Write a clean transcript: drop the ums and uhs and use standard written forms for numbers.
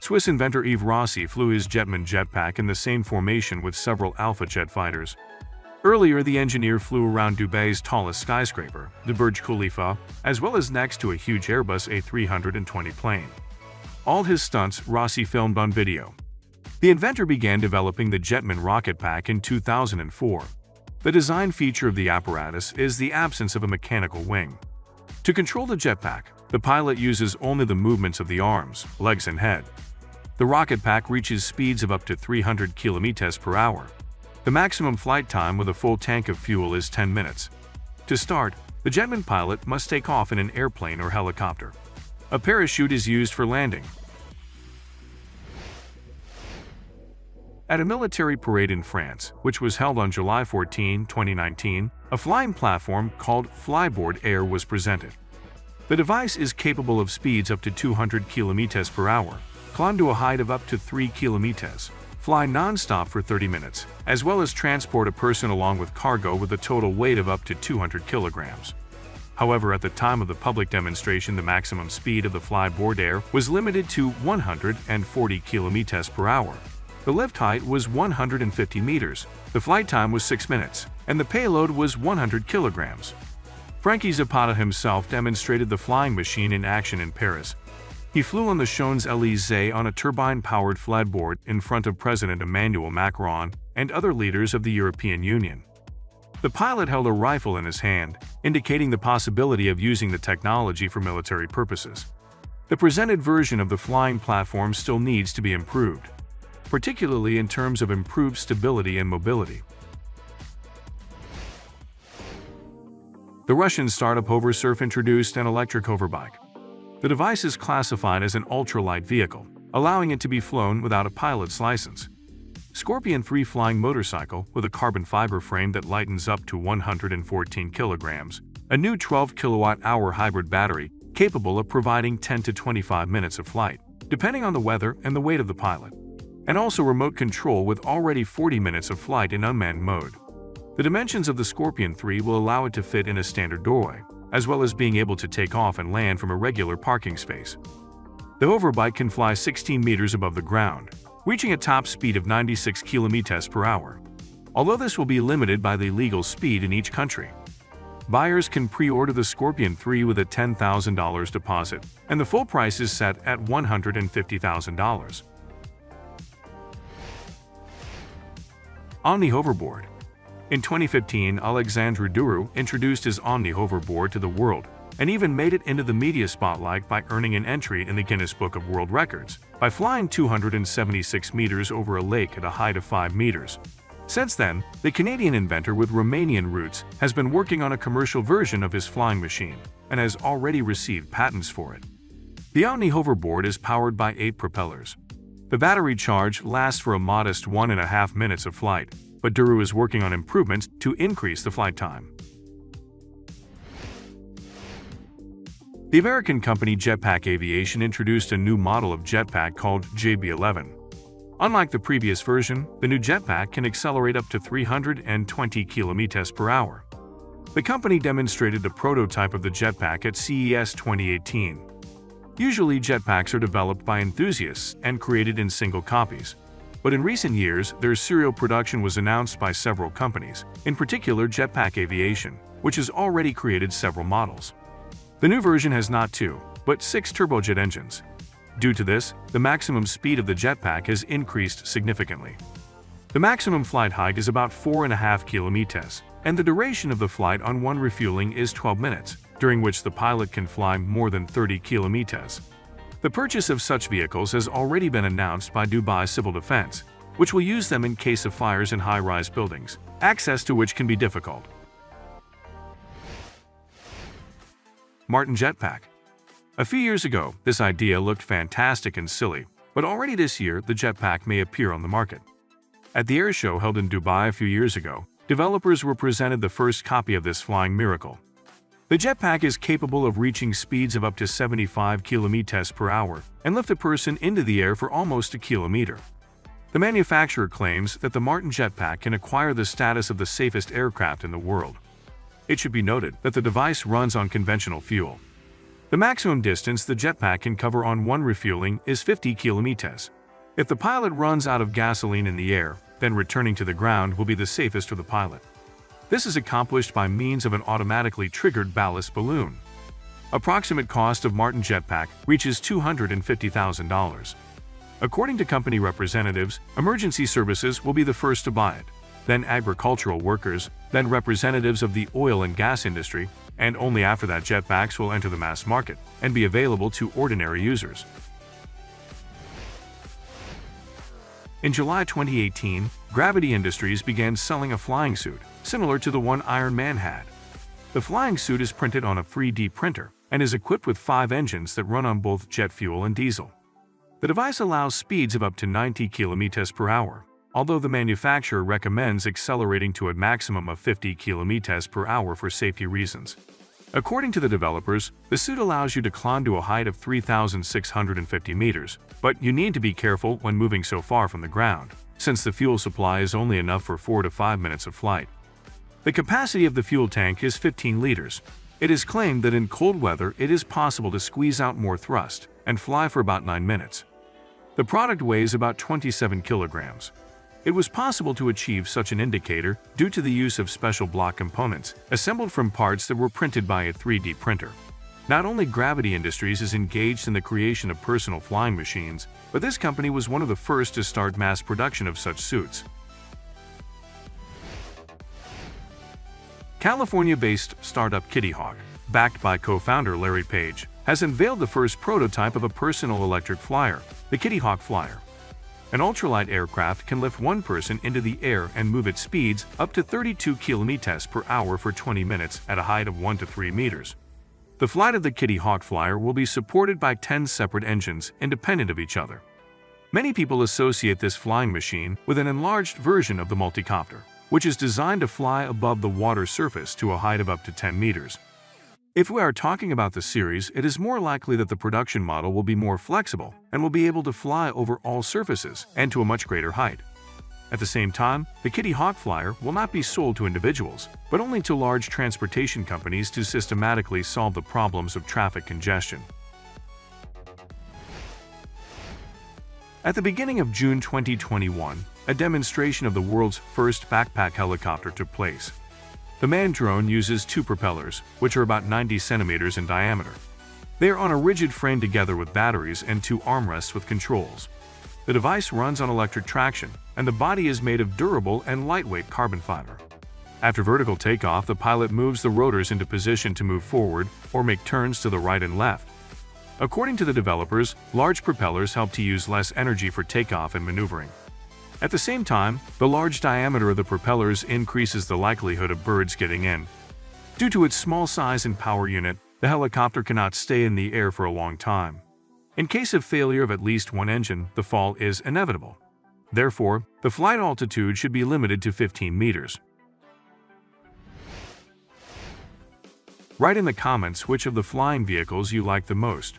Swiss inventor Yves Rossi flew his Jetman jetpack in the same formation with several Alpha jet fighters. Earlier, the engineer flew around Dubai's tallest skyscraper, the Burj Khalifa, as well as next to a huge Airbus A320 plane. All his stunts Rossi filmed on video. The inventor began developing the Jetman rocket pack in 2004. The design feature of the apparatus is the absence of a mechanical wing. To control the jetpack, the pilot uses only the movements of the arms, legs, and head. The rocket pack reaches speeds of up to 300 km per hour. The maximum flight time with a full tank of fuel is 10 minutes. To start, the Jetman pilot must take off in an airplane or helicopter. A parachute is used for landing. At a military parade in France, which was held on July 14, 2019, a flying platform called Flyboard Air was presented. The device is capable of speeds up to 200 km per hour, climb to a height of up to 3 km, fly non-stop for 30 minutes, as well as transport a person along with cargo with a total weight of up to 200 kilograms. However, at the time of the public demonstration, the maximum speed of the Flyboard Air was limited to 140 km per hour. The lift height was 150 meters, the flight time was 6 minutes, and the payload was 100 kilograms. Frankie Zapata himself demonstrated the flying machine in action in Paris. He flew on the Champs-Élysées on a turbine-powered flyboard in front of President Emmanuel Macron and other leaders of the European Union. The pilot held a rifle in his hand, indicating the possibility of using the technology for military purposes. The presented version of the flying platform still needs to be improved, particularly in terms of improved stability and mobility. The Russian startup Hoversurf introduced an electric hoverbike. The device is classified as an ultralight vehicle, allowing it to be flown without a pilot's license. Scorpion 3 flying motorcycle with a carbon fiber frame that lightens up to 114 kilograms, a new 12 kilowatt-hour hybrid battery capable of providing 10 to 25 minutes of flight, depending on the weather and the weight of the pilot, and also remote control with already 40 minutes of flight in unmanned mode. The dimensions of the Scorpion 3 will allow it to fit in a standard doorway, as well as being able to take off and land from a regular parking space. The hoverbike can fly 16 meters above the ground, reaching a top speed of 96 km per hour, although this will be limited by the legal speed in each country. Buyers can pre-order the Scorpion 3 with a $10,000 deposit, and the full price is set at $150,000. Omni Hoverboard. In 2015, Alexandru Duru introduced his Omni Hoverboard to the world and even made it into the media spotlight by earning an entry in the Guinness Book of World Records by flying 276 meters over a lake at a height of 5 meters. Since then, the Canadian inventor with Romanian roots has been working on a commercial version of his flying machine and has already received patents for it. The Omni Hoverboard is powered by 8 propellers. The battery charge lasts for a modest 1.5 minutes of flight, but Duru is working on improvements to increase the flight time. The American company Jetpack Aviation introduced a new model of jetpack called JB-11. Unlike the previous version, the new jetpack can accelerate up to 320 km per hour. The company demonstrated a prototype of the jetpack at CES 2018. Usually, jetpacks are developed by enthusiasts and created in single copies. But in recent years, their serial production was announced by several companies, in particular Jetpack Aviation, which has already created several models. The new version has not 2, but 6 turbojet engines. Due to this, the maximum speed of the jetpack has increased significantly. The maximum flight height is about 4.5 kilometers, and the duration of the flight on one refueling is 12 minutes, during which the pilot can fly more than 30 kilometers. The purchase of such vehicles has already been announced by Dubai Civil Defense, which will use them in case of fires in high-rise buildings, access to which can be difficult. Martin Jetpack. A few years ago, this idea looked fantastic and silly, but already this year the jetpack may appear on the market. At the air show held in Dubai a few years ago, developers were presented the first copy of this flying miracle. The jetpack is capable of reaching speeds of up to 75 km per hour and lift a person into the air for almost a kilometer. The manufacturer claims that the Martin Jetpack can acquire the status of the safest aircraft in the world. It should be noted that the device runs on conventional fuel. The maximum distance the jetpack can cover on one refueling is 50 kilometers. If the pilot runs out of gasoline in the air, then returning to the ground will be the safest for the pilot. This is accomplished by means of an automatically triggered ballast balloon. Approximate cost of Martin jetpack reaches $250,000. According to company representatives, emergency services will be the first to buy it, then agricultural workers, then representatives of the oil and gas industry, and only after that jetpacks will enter the mass market and be available to ordinary users. In July 2018, Gravity Industries began selling a flying suit, similar to the one Iron Man had. The flying suit is printed on a 3D printer and is equipped with 5 engines that run on both jet fuel and diesel. The device allows speeds of up to 90 km per hour, although the manufacturer recommends accelerating to a maximum of 50 km per hour for safety reasons. According to the developers, the suit allows you to climb to a height of 3,650 meters, but you need to be careful when moving so far from the ground, since the fuel supply is only enough for 4 to 5 minutes of flight. The capacity of the fuel tank is 15 liters. It is claimed that in cold weather it is possible to squeeze out more thrust and fly for about 9 minutes. The product weighs about 27 kilograms. It was possible to achieve such an indicator due to the use of special block components assembled from parts that were printed by a 3D printer. Not only Gravity Industries is engaged in the creation of personal flying machines, but this company was one of the first to start mass production of such suits. California-based startup Kitty Hawk, backed by co-founder Larry Page, has unveiled the first prototype of a personal electric flyer, the Kitty Hawk Flyer. An ultralight aircraft can lift one person into the air and move at speeds up to 32 km per hour for 20 minutes at a height of 1 to 3 meters. The flight of the Kitty Hawk Flyer will be supported by 10 separate engines independent of each other. Many people associate this flying machine with an enlarged version of the multicopter, which is designed to fly above the water surface to a height of up to 10 meters. If we are talking about the series, it is more likely that the production model will be more flexible and will be able to fly over all surfaces and to a much greater height. At the same time, the Kitty Hawk Flyer will not be sold to individuals, but only to large transportation companies to systematically solve the problems of traffic congestion. At the beginning of June 2021, a demonstration of the world's first backpack helicopter took place. The manned drone uses 2 propellers, which are about 90 centimeters in diameter. They are on a rigid frame together with batteries and 2 armrests with controls. The device runs on electric traction, and the body is made of durable and lightweight carbon fiber. After vertical takeoff, the pilot moves the rotors into position to move forward or make turns to the right and left. According to the developers, large propellers help to use less energy for takeoff and maneuvering. At the same time, the large diameter of the propellers increases the likelihood of birds getting in. Due to its small size and power unit, the helicopter cannot stay in the air for a long time. In case of failure of at least one engine, the fall is inevitable. Therefore, the flight altitude should be limited to 15 meters. Write in the comments which of the flying vehicles you like the most.